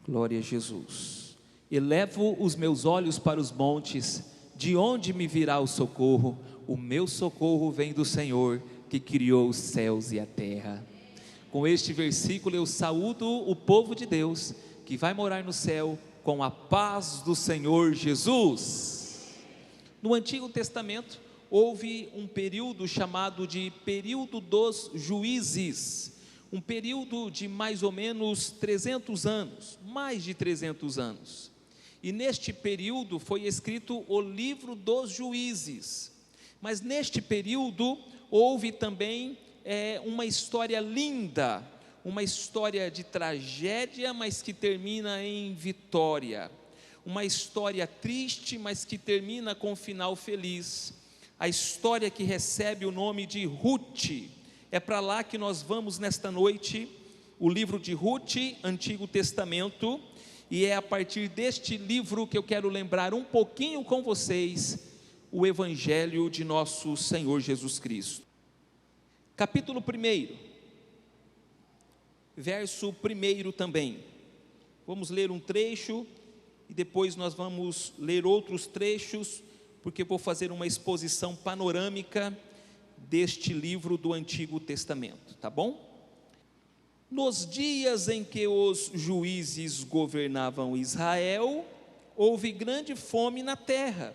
Glória a Jesus. Elevo os meus olhos para os montes, de onde me virá o socorro? O meu socorro vem do Senhor, que criou os céus e a terra. Com este versículo eu saúdo o povo de Deus, que vai morar no céu, com a paz do Senhor Jesus. No Antigo Testamento, houve um período chamado de período dos juízes, um período de mais ou menos 300 anos, mais de 300 anos. E neste período foi escrito o livro dos juízes. Mas neste período houve também uma história linda, uma história de tragédia, mas que termina em vitória. Uma história triste, mas que termina com um final feliz. A história que recebe o nome de Ruth. É para lá que nós vamos nesta noite, o livro de Ruth, Antigo Testamento, e é a partir deste livro que eu quero lembrar um pouquinho com vocês o Evangelho de nosso Senhor Jesus Cristo. Capítulo 1, verso 1 também. Vamos ler um trecho e depois nós vamos ler outros trechos, porque vou fazer uma exposição panorâmica deste livro do Antigo Testamento, tá bom? Nos dias em que os juízes governavam Israel, houve grande fome na terra.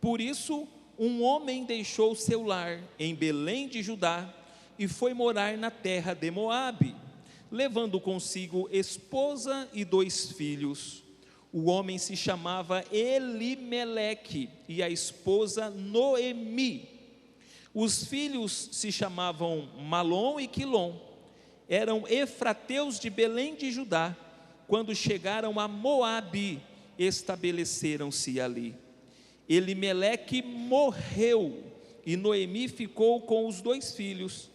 Por isso, um homem deixou seu lar em Belém de Judá e foi morar na terra de Moabe, levando consigo esposa e 2 filhos. O homem se chamava Elimeleque e a esposa Noemi. Os filhos se chamavam Malom e Quilom, eram efrateus de Belém de Judá. Quando chegaram a Moabe, estabeleceram-se ali. Elimeleque morreu e Noemi ficou com os 2 filhos.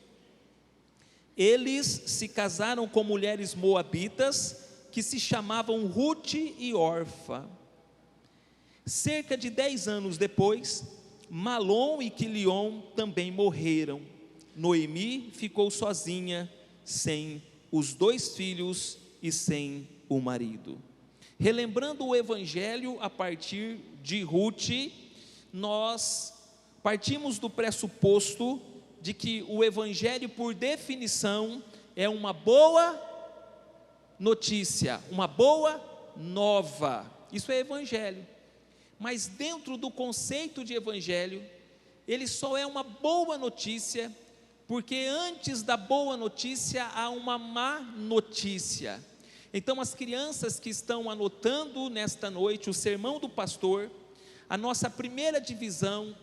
Eles se casaram com mulheres moabitas, que se chamavam Ruth e Orfa. Cerca de 10 anos depois, Malom e Quiliom também morreram. Noemi ficou sozinha, sem os 2 filhos e sem o marido. Relembrando o Evangelho a partir de Ruth, nós partimos do pressuposto de que o Evangelho, por definição, é uma boa notícia, uma boa nova. Isso é Evangelho. Mas dentro do conceito de Evangelho, ele só é uma boa notícia, porque antes da boa notícia há uma má notícia. Então as crianças que estão anotando nesta noite o sermão do pastor, a nossa primeira divisão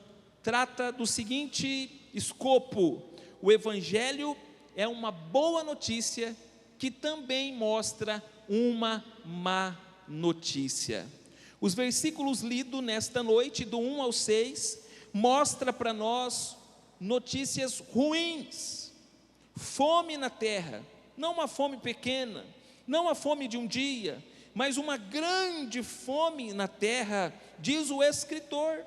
trata do seguinte escopo: o Evangelho é uma boa notícia que também mostra uma má notícia. Os versículos lidos nesta noite, do 1 ao 6, mostra para nós notícias ruins, fome na terra, não uma fome pequena, não a fome de um dia, mas uma grande fome na terra, diz o escritor.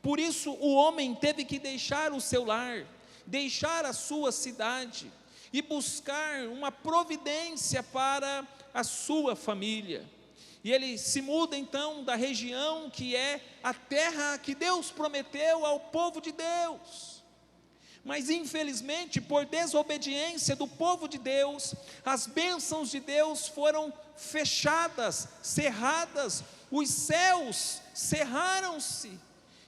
Por isso o homem teve que deixar o seu lar, deixar a sua cidade e buscar uma providência para a sua família. E ele se muda então da região que é a terra que Deus prometeu ao povo de Deus. Mas infelizmente, por desobediência do povo de Deus, as bênçãos de Deus foram fechadas, cerradas, os céus cerraram-se.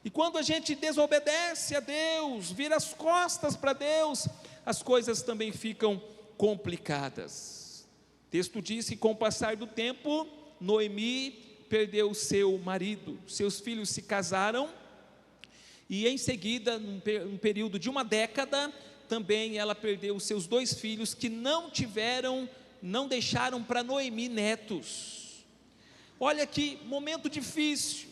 E quando a gente desobedece a Deus, vira as costas para Deus, as coisas também ficam complicadas. O texto diz que com o passar do tempo, Noemi perdeu seu marido, seus filhos se casaram, e em seguida, num período de 1 década, também ela perdeu os seus 2 filhos, que não deixaram para Noemi netos. Olha que momento difícil,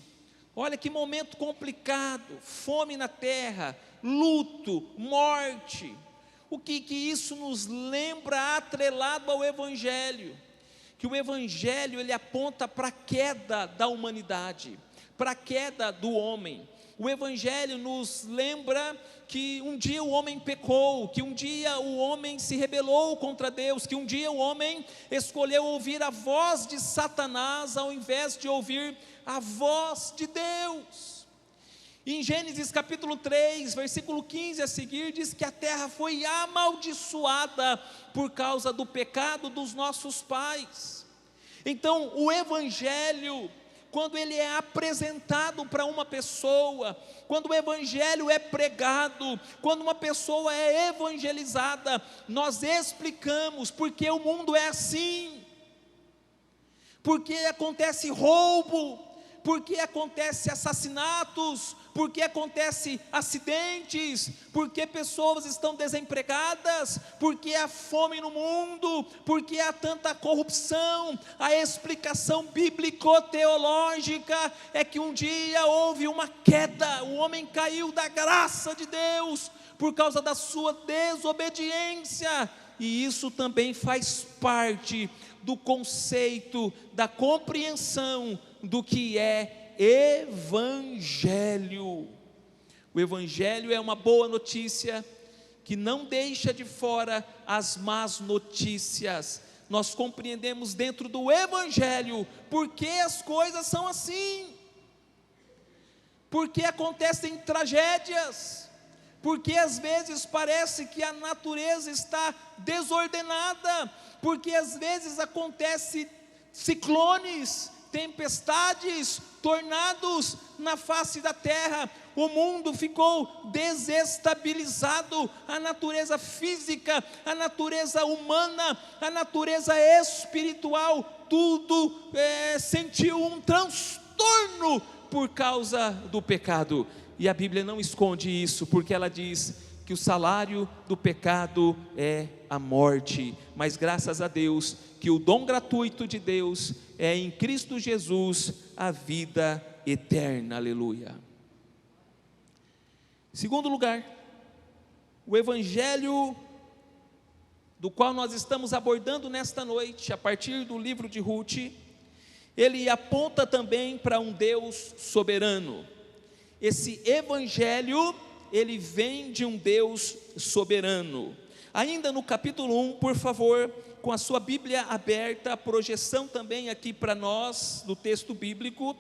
olha que momento complicado, fome na terra, luto, morte. O que isso nos lembra, atrelado ao Evangelho? Que o Evangelho ele aponta para a queda da humanidade, para a queda do homem. O Evangelho nos lembra que um dia o homem pecou, que um dia o homem se rebelou contra Deus, que um dia o homem escolheu ouvir a voz de Satanás ao invés de ouvir a voz de Deus. Em Gênesis capítulo 3, versículo 15 a seguir, diz que a terra foi amaldiçoada por causa do pecado dos nossos pais. Então o Evangelho, quando ele é apresentado para uma pessoa, quando o Evangelho é pregado, quando uma pessoa é evangelizada, nós explicamos porque o mundo é assim, porque acontece roubo, porque acontece assassinatos, porque acontece acidentes, porque pessoas estão desempregadas, porque há fome no mundo, porque há tanta corrupção. A explicação bíblico-teológica é que um dia houve uma queda, o homem caiu da graça de Deus, por causa da sua desobediência, e isso também faz parte do conceito, da compreensão do que é Evangelho. O Evangelho é uma boa notícia que não deixa de fora as más notícias. Nós compreendemos dentro do Evangelho porque as coisas são assim, porque acontecem tragédias, porque às vezes parece que a natureza está desordenada, porque às vezes acontecem ciclones, tempestades, tornados na face da terra. O mundo ficou desestabilizado, a natureza física, a natureza humana, a natureza espiritual, tudo sentiu um transtorno por causa do pecado. E a Bíblia não esconde isso, porque ela diz que o salário do pecado é a morte, mas graças a Deus, que o dom gratuito de Deus é em Cristo Jesus a vida eterna, aleluia. Em segundo lugar, o Evangelho do qual nós estamos abordando nesta noite, a partir do livro de Ruth, ele aponta também para um Deus soberano. Esse Evangelho, ele vem de um Deus soberano. Ainda no capítulo 1, por favor, com a sua Bíblia aberta, a projeção também aqui para nós, do texto bíblico,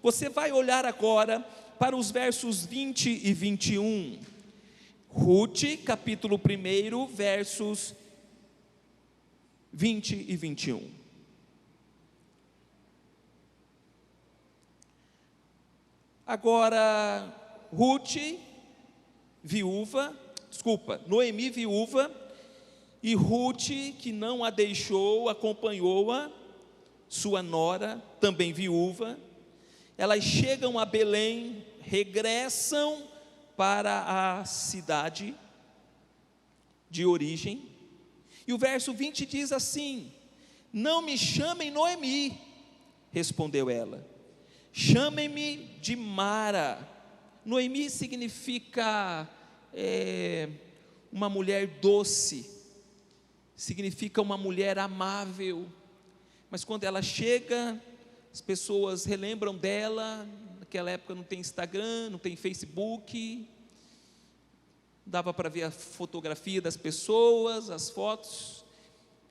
você vai olhar agora para os versos 20 e 21. Ruth, capítulo 1, versos 20 e 21. Agora, Noemi viúva, e Ruth, que não a deixou, acompanhou-a, sua nora, também viúva. Elas chegam a Belém, regressam para a cidade de origem, e o verso 20 diz assim: não me chamem Noemi, respondeu ela, chamem-me de Mara. Noemi significa uma mulher doce, significa uma mulher amável, mas quando ela chega, as pessoas relembram dela. Naquela época não tem Instagram, não tem Facebook, dava para ver a fotografia das pessoas, as fotos.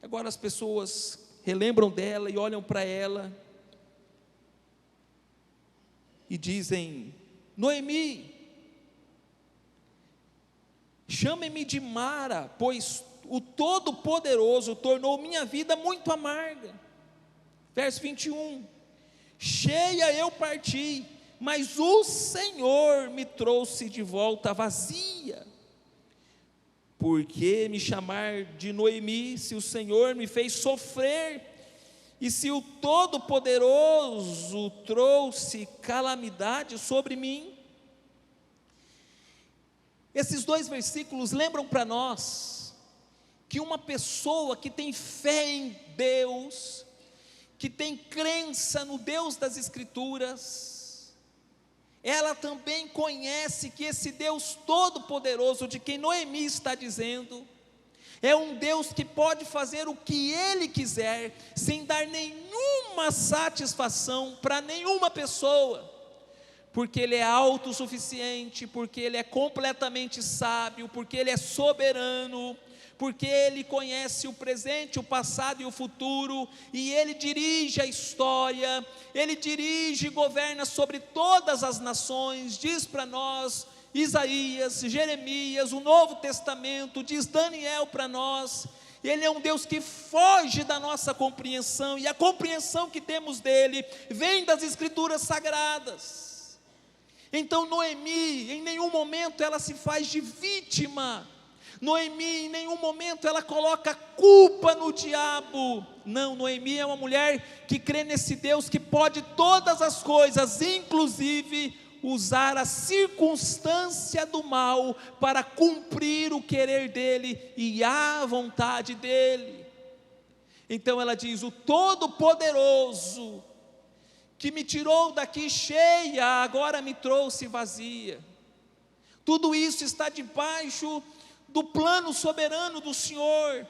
Agora as pessoas relembram dela e olham para ela e dizem: Noemi, chame-me de Mara, pois o Todo-Poderoso tornou minha vida muito amarga. Verso 21, cheia eu parti, mas o Senhor me trouxe de volta vazia. Por que me chamar de Noemi, se o Senhor me fez sofrer, e se o Todo-Poderoso trouxe calamidade sobre mim? Esses dois versículos lembram para nós que uma pessoa que tem fé em Deus, que tem crença no Deus das Escrituras, ela também conhece que esse Deus Todo-Poderoso, de quem Noemi está dizendo, é um Deus que pode fazer o que Ele quiser, sem dar nenhuma satisfação para nenhuma pessoa. porque Ele é autossuficiente, porque Ele é completamente sábio, porque Ele é soberano, porque Ele conhece o presente, o passado e o futuro, e Ele dirige a história, Ele dirige e governa sobre todas as nações. Diz para nós Isaías, Jeremias, o Novo Testamento, diz Daniel para nós. Ele é um Deus que foge da nossa compreensão, e a compreensão que temos dEle vem das Escrituras Sagradas. Então Noemi, em nenhum momento ela se faz de vítima. Noemi, em nenhum momento ela coloca culpa no diabo. Não, Noemi é uma mulher que crê nesse Deus que pode todas as coisas, inclusive usar a circunstância do mal para cumprir o querer dele e a vontade dele. Então ela diz: o Todo-Poderoso, que me tirou daqui cheia, agora me trouxe vazia. Tudo isso está debaixo do plano soberano do Senhor.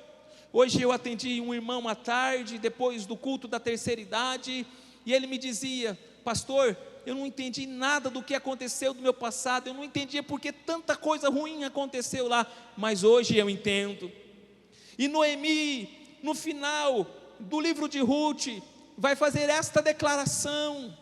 Hoje eu atendi um irmão à tarde, depois do culto da terceira idade, e ele me dizia: pastor, eu não entendi nada do que aconteceu do meu passado, eu não entendia porque tanta coisa ruim aconteceu lá, mas hoje eu entendo. E Noemi, no final do livro de Ruth, vai fazer esta declaração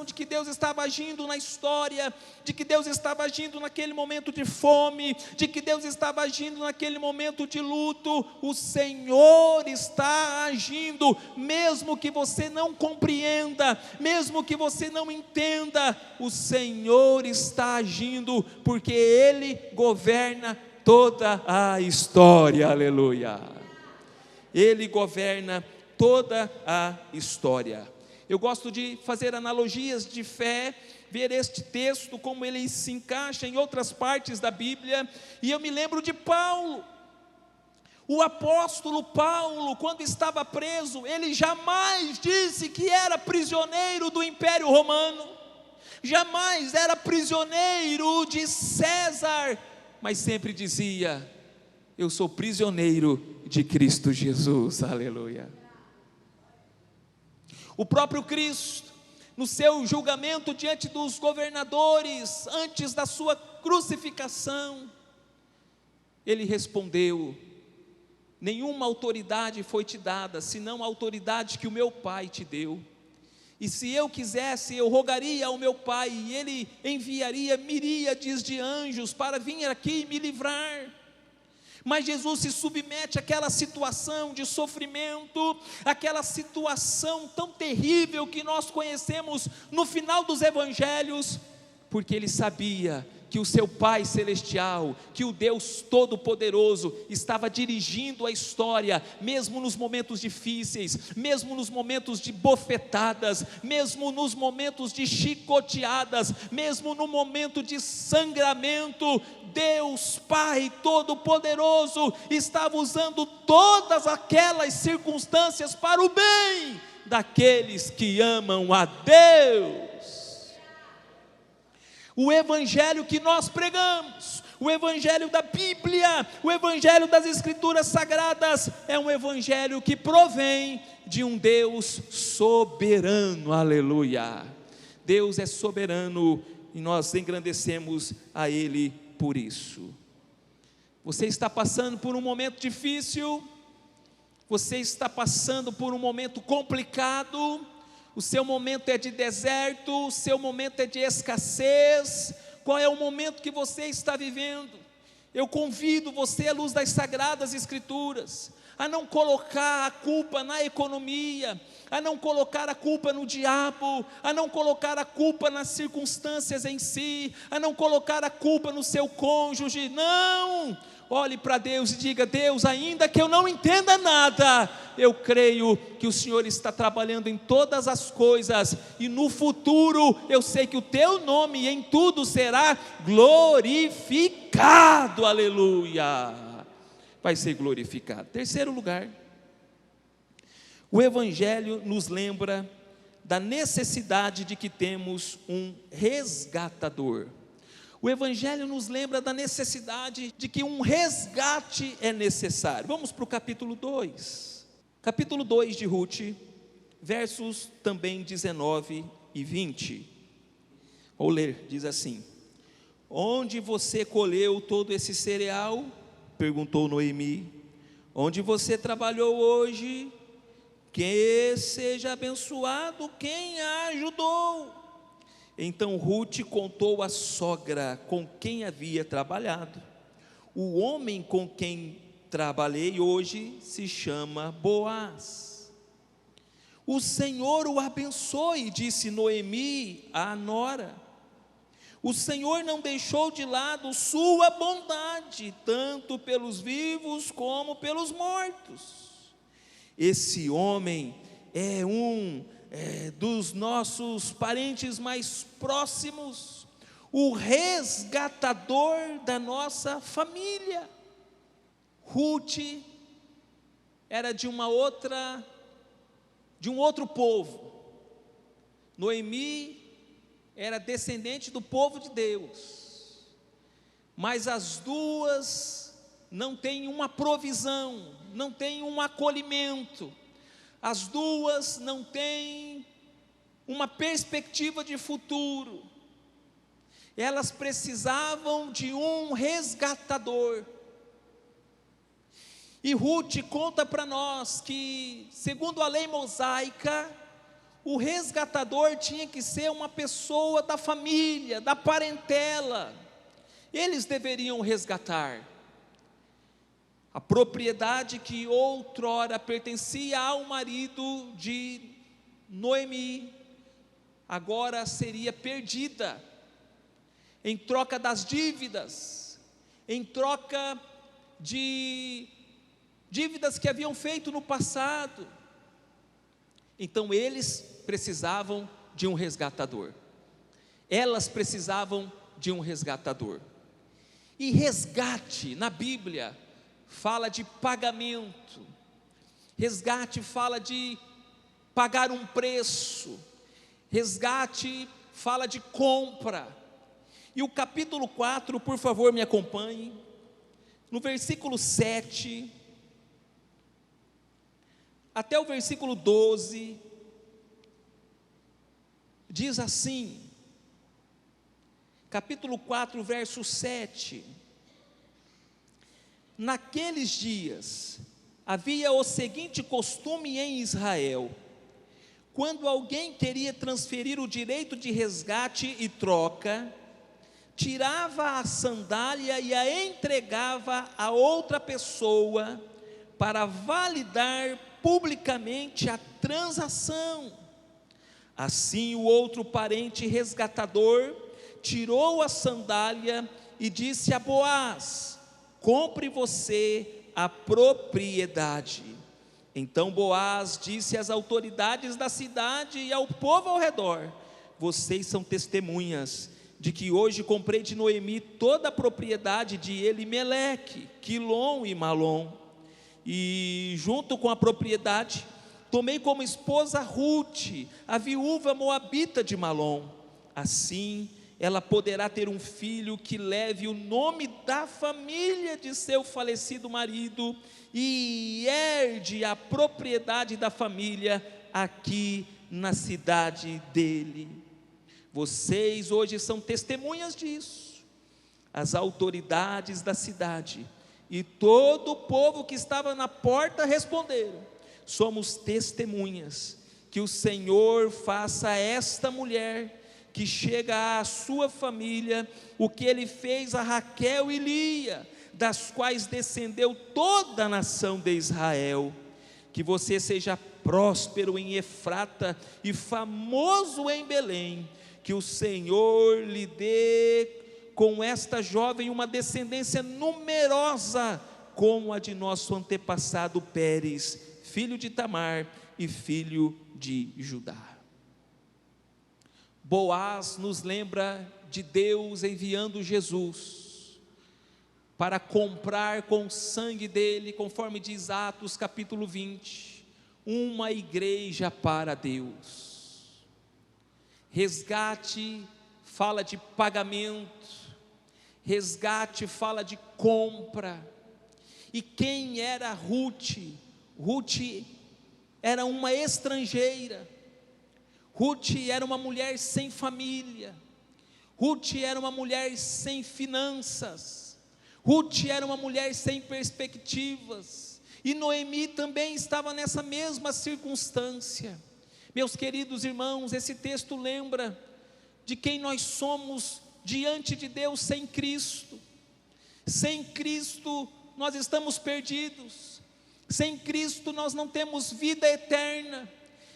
de que Deus estava agindo na história, de que Deus estava agindo naquele momento de fome, de que Deus estava agindo naquele momento de luto. O Senhor está agindo, mesmo que você não compreenda, mesmo que você não entenda, o Senhor está agindo, porque Ele governa toda a história, aleluia. Ele governa toda a história. Eu gosto de fazer analogias de fé, ver este texto, como ele se encaixa em outras partes da Bíblia, e eu me lembro de Paulo. O apóstolo Paulo, quando estava preso, ele jamais disse que era prisioneiro do Império Romano, jamais era prisioneiro de César, mas sempre dizia: eu sou prisioneiro de Cristo Jesus, aleluia. O próprio Cristo, no seu julgamento diante dos governadores, antes da sua crucificação, ele respondeu: nenhuma autoridade foi te dada, senão a autoridade que o meu Pai te deu. E se eu quisesse, eu rogaria ao meu Pai, e Ele enviaria miríades de anjos para vir aqui e me livrar. Mas Jesus se submete àquela situação de sofrimento, aquela situação tão terrível que nós conhecemos no final dos evangelhos, porque Ele sabia que o seu Pai Celestial, que o Deus Todo-Poderoso estava dirigindo a história, mesmo nos momentos difíceis, mesmo nos momentos de bofetadas, mesmo nos momentos de chicoteadas, mesmo no momento de sangramento. Deus Pai Todo-Poderoso estava usando todas aquelas circunstâncias para o bem daqueles que amam a Deus. O evangelho que nós pregamos, o evangelho da Bíblia, o evangelho das Escrituras Sagradas, é um evangelho que provém de um Deus soberano, aleluia. Deus é soberano e nós engrandecemos a Ele por isso. Você está passando por um momento difícil, você está passando por um momento complicado, o seu momento é de deserto, o seu momento é de escassez. Qual é o momento que você está vivendo? Eu convido você, à luz das Sagradas Escrituras, a não colocar a culpa na economia, a não colocar a culpa no diabo, a não colocar a culpa nas circunstâncias em si, a não colocar a culpa no seu cônjuge. Não! Olhe para Deus e diga: Deus, ainda que eu não entenda nada, eu creio que o Senhor está trabalhando em todas as coisas, e no futuro eu sei que o teu nome em tudo será glorificado, aleluia, vai ser glorificado. Terceiro lugar, o Evangelho nos lembra da necessidade de que temos um resgatador. O Evangelho nos lembra da necessidade de que um resgate é necessário. Vamos para o capítulo 2. Capítulo 2 de Ruth, versos também 19 e 20. Vou ler, diz assim: onde você colheu todo esse cereal? Perguntou Noemi. Onde você trabalhou hoje? Que seja abençoado quem a ajudou. Então Ruth contou à sogra com quem havia trabalhado. O homem com quem trabalhei hoje se chama Boaz. O Senhor o abençoe, disse Noemi à nora. O Senhor não deixou de lado sua bondade, tanto pelos vivos como pelos mortos. Esse homem é dos nossos parentes mais próximos, o resgatador da nossa família. Ruth era de um outro povo. Noemi era descendente do povo de Deus, mas as duas não têm uma provisão, não têm um acolhimento, as duas não têm uma perspectiva de futuro. Elas precisavam de um resgatador. E Ruth conta para nós que, segundo a lei mosaica, o resgatador tinha que ser uma pessoa da família, da parentela. Eles deveriam resgatar a propriedade que outrora pertencia ao marido de Noemi, agora seria perdida, em troca das dívidas, em troca de dívidas que haviam feito no passado. Então eles precisavam de um resgatador, elas precisavam de um resgatador. E resgate na Bíblia fala de pagamento, resgate fala de pagar um preço, resgate fala de compra. E o capítulo 4, por favor me acompanhe, no versículo 7 até o versículo 12, diz assim, capítulo 4, verso 7: naqueles dias, havia o seguinte costume em Israel: quando alguém queria transferir o direito de resgate e troca, tirava a sandália e a entregava a outra pessoa, para validar publicamente a transação. Assim o outro parente resgatador tirou a sandália e disse a Boaz: compre você a propriedade. Então Boaz disse às autoridades da cidade e ao povo ao redor: vocês são testemunhas de que hoje comprei de Noemi toda a propriedade de Elimeleque, Quilom e Malom, e junto com a propriedade tomei como esposa Ruth, a viúva moabita de Malom. Assim ela poderá ter um filho que leve o nome da família de seu falecido marido e herde a propriedade da família aqui na cidade dele. Vocês hoje são testemunhas disso. As autoridades da cidade e todo o povo que estava na porta responderam: somos testemunhas que o Senhor faça a esta mulher que chega à sua família o que ele fez a Raquel e Lia, das quais descendeu toda a nação de Israel. Que você seja próspero em Efrata e famoso em Belém, que o Senhor lhe dê com esta jovem uma descendência numerosa, como a de nosso antepassado Pérez, filho de Tamar e filho de Judá. Boaz nos lembra de Deus enviando Jesus para comprar com o sangue dele, conforme diz Atos capítulo 20, uma igreja para Deus. Resgate fala de pagamento, resgate fala de compra. E quem era Ruth? Ruth era uma estrangeira, Ruth era uma mulher sem família, Ruth era uma mulher sem finanças, Ruth era uma mulher sem perspectivas, e Noemi também estava nessa mesma circunstância. Meus queridos irmãos, esse texto lembra de quem nós somos diante de Deus sem Cristo. Sem Cristo nós estamos perdidos, sem Cristo nós não temos vida eterna,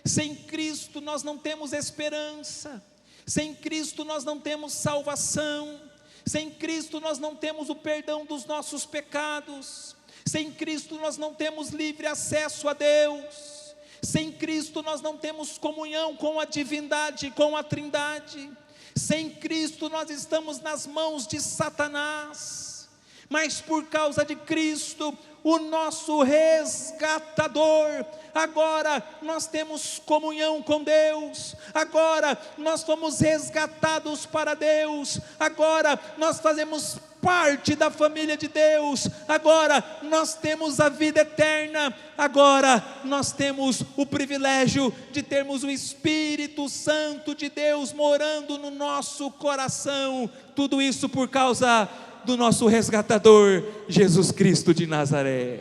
sem Cristo nós não temos esperança, sem Cristo nós não temos salvação, sem Cristo nós não temos o perdão dos nossos pecados, sem Cristo nós não temos livre acesso a Deus, sem Cristo nós não temos comunhão com a divindade, com a Trindade, sem Cristo nós estamos nas mãos de Satanás, mas por causa de Cristo, o nosso resgatador, agora nós temos comunhão com Deus, agora nós fomos resgatados para Deus, agora nós fazemos parte da família de Deus, agora nós temos a vida eterna, agora nós temos o privilégio de termos o Espírito Santo de Deus morando no nosso coração, tudo isso por causa do nosso resgatador, Jesus Cristo de Nazaré.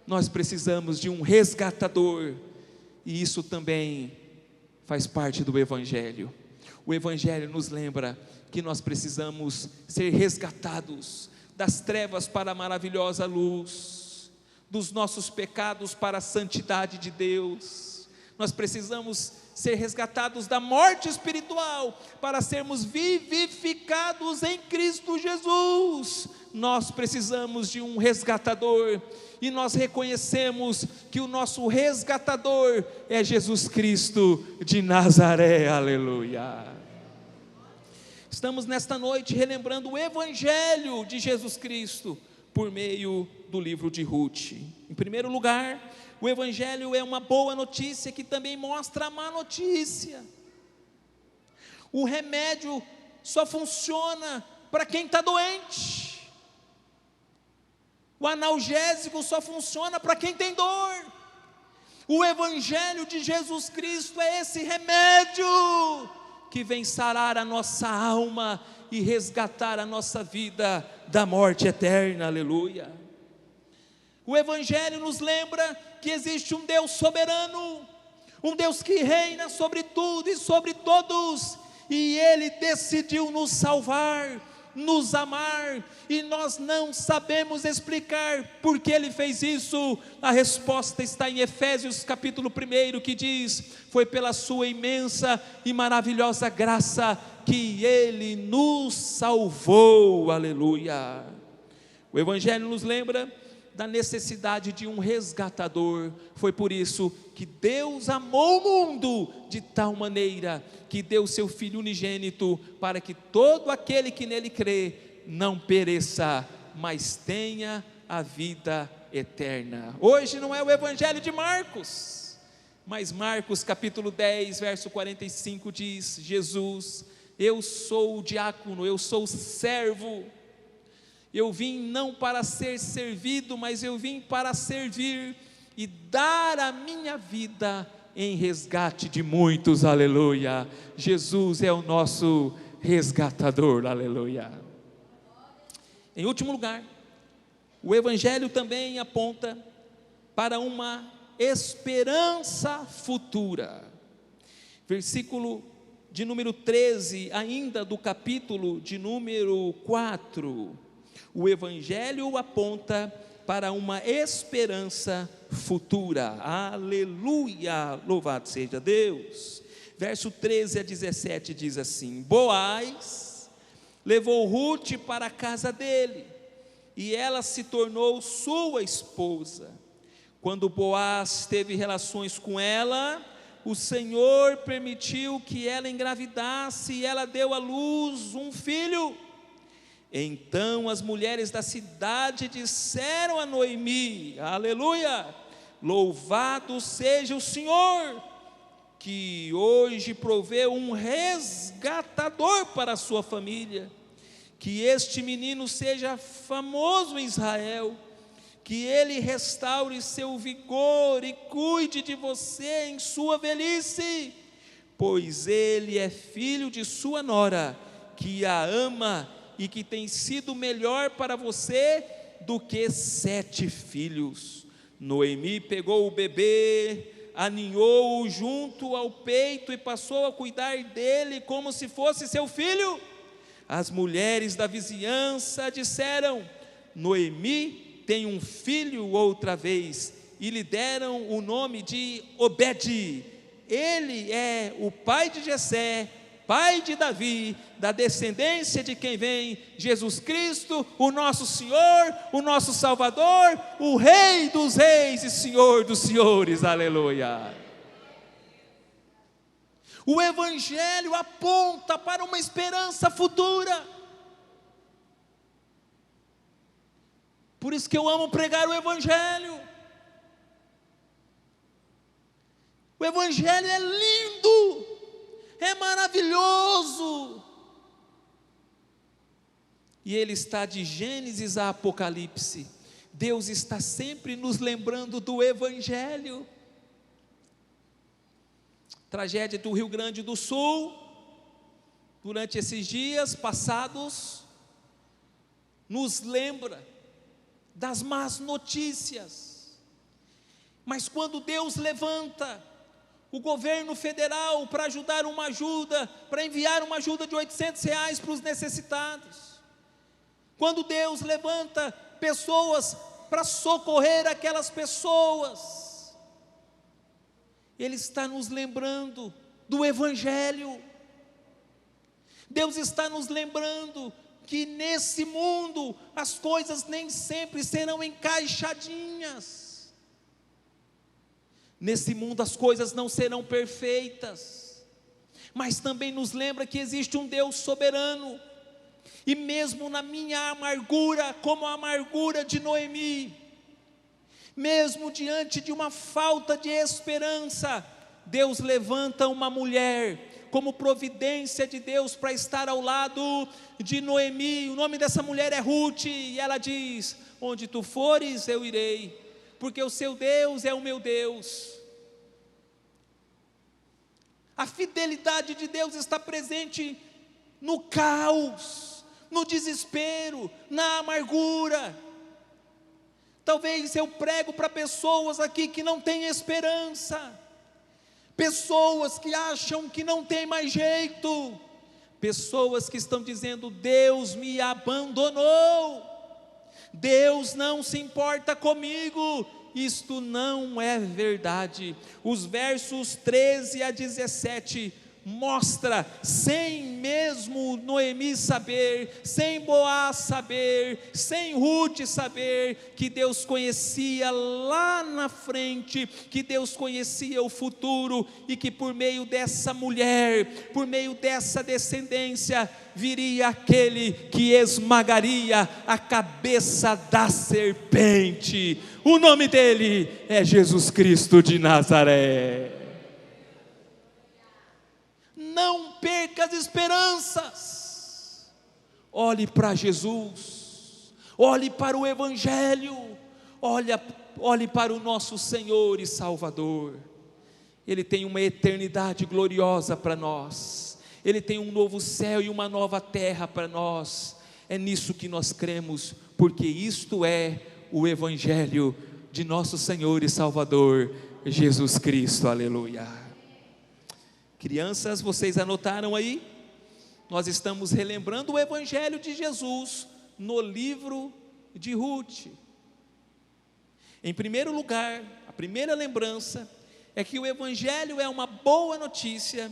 Nós precisamos de um resgatador, e isso também faz parte do Evangelho. O Evangelho nos lembra que nós precisamos ser resgatados das trevas para a maravilhosa luz, dos nossos pecados para a santidade de Deus. Nós precisamos ser resgatados da morte espiritual para sermos vivificados em Cristo Jesus. Nós precisamos de um resgatador, e nós reconhecemos que o nosso resgatador é Jesus Cristo de Nazaré. Aleluia. Estamos nesta noite relembrando o Evangelho de Jesus Cristo por meio do livro de Ruth. Em primeiro lugar, o Evangelho é uma boa notícia que também mostra a má notícia. O remédio só funciona para quem está doente. O analgésico só funciona para quem tem dor. O Evangelho de Jesus Cristo é esse remédio que vem sarar a nossa alma e resgatar a nossa vida da morte eterna. Aleluia. O Evangelho nos lembra que existe um Deus soberano, um Deus que reina sobre tudo e sobre todos, e Ele decidiu nos salvar, nos amar, e nós não sabemos explicar por que Ele fez isso. A resposta está em Efésios capítulo 1, que diz: foi pela sua imensa e maravilhosa graça que Ele nos salvou. Aleluia. O Evangelho nos lembra da necessidade de um resgatador. Foi por isso que Deus amou o mundo de tal maneira que deu seu Filho unigênito, para que todo aquele que nele crê não pereça, mas tenha a vida eterna. Hoje não é o Evangelho de Marcos, mas Marcos capítulo 10, verso 45 diz: Jesus, eu sou o diácono, eu sou o servo. Eu vim não para ser servido, mas eu vim para servir e dar a minha vida em resgate de muitos. Aleluia. Jesus é o nosso resgatador. Aleluia. Em último lugar, o Evangelho também aponta para uma esperança futura. Versículo de número 13, ainda do capítulo de número 4. O Evangelho aponta para uma esperança futura. Aleluia, louvado seja Deus. Verso 13 a 17 diz assim: Boaz levou Ruth para a casa dele, e ela se tornou sua esposa. Quando Boaz teve relações com ela, o Senhor permitiu que ela engravidasse, e ela deu à luz um filho. Então as mulheres da cidade disseram a Noemi: aleluia, louvado seja o Senhor, que hoje proveu um resgatador para a sua família, que este menino seja famoso em Israel, que ele restaure seu vigor e cuide de você em sua velhice, pois ele é filho de sua nora, que a ama e que tem sido melhor para você do que 7 filhos. Noemi pegou o bebê, aninhou-o junto ao peito e passou a cuidar dele como se fosse seu filho. As mulheres da vizinhança disseram: Noemi tem um filho outra vez, e lhe deram o nome de Obed. Ele é o pai de Jessé, pai de Davi, da descendência de quem vem Jesus Cristo, o nosso Senhor, o nosso Salvador, o Rei dos reis e Senhor dos senhores, aleluia. O Evangelho aponta para uma esperança futura. Por isso que eu amo pregar o Evangelho. O Evangelho é lindo, é maravilhoso, e ele está de Gênesis a Apocalipse. Deus está sempre nos lembrando do Evangelho. Tragédia do Rio Grande do Sul, durante esses dias passados, nos lembra das más notícias, mas quando Deus levanta o governo federal para ajudar para enviar uma ajuda de R$800 para os necessitados, quando Deus levanta pessoas para socorrer aquelas pessoas, Ele está nos lembrando do Evangelho. Deus está nos lembrando que nesse mundo as coisas nem sempre serão encaixadinhas. Nesse mundo as coisas não serão perfeitas, mas também nos lembra que existe um Deus soberano, e mesmo na minha amargura, como a amargura de Noemi, mesmo diante de uma falta de esperança, Deus levanta uma mulher, como providência de Deus, para estar ao lado de Noemi. O nome dessa mulher é Ruth, e ela diz: onde tu fores eu irei, porque o seu Deus é o meu Deus. A fidelidade de Deus está presente no caos, no desespero, na amargura. Talvez eu prego para pessoas aqui que não têm esperança, pessoas que acham que não tem mais jeito, pessoas que estão dizendo: Deus me abandonou, Deus não se importa comigo. Isto não é verdade. Os versos 13 a 17 mostra, sem mesmo Noemi saber, sem Boaz saber, sem Ruth saber, que Deus conhecia lá na frente, que Deus conhecia o futuro, e que por meio dessa mulher, por meio dessa descendência, viria aquele que esmagaria a cabeça da serpente. O nome dele é Jesus Cristo de Nazaré. Não perca as esperanças, olhe para Jesus, olhe para o Evangelho, olhe para o nosso Senhor e Salvador. Ele tem uma eternidade gloriosa para nós, Ele tem um novo céu e uma nova terra para nós. É nisso que nós cremos, porque isto é o Evangelho de nosso Senhor e Salvador, Jesus Cristo, aleluia. Crianças, vocês anotaram aí? Nós estamos relembrando o Evangelho de Jesus no livro de Ruth. Em primeiro lugar, a primeira lembrança é que o Evangelho é uma boa notícia,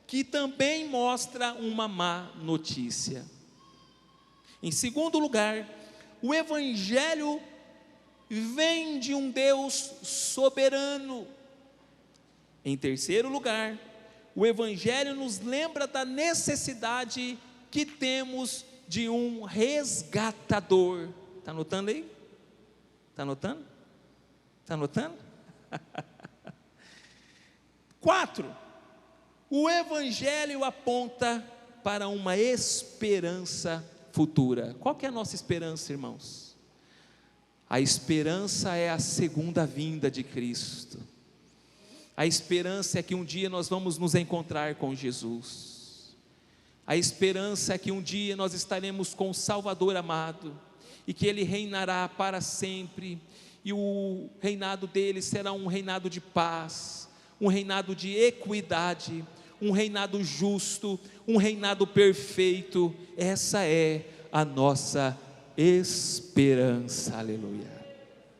que também mostra uma má notícia. Em segundo lugar, o Evangelho vem de um Deus soberano. Em terceiro lugar, o Evangelho nos lembra da necessidade que temos de um resgatador. Está anotando aí? Está anotando? Está anotando? 4. O Evangelho aponta para uma esperança futura. Qual que é a nossa esperança, irmãos? A esperança é a segunda vinda de Cristo. A esperança é que um dia nós vamos nos encontrar com Jesus. A esperança é que um dia nós estaremos com o Salvador amado, e que Ele reinará para sempre, e o reinado dele será um reinado de paz, um reinado de equidade, um reinado justo, um reinado perfeito. Essa é a nossa esperança, aleluia.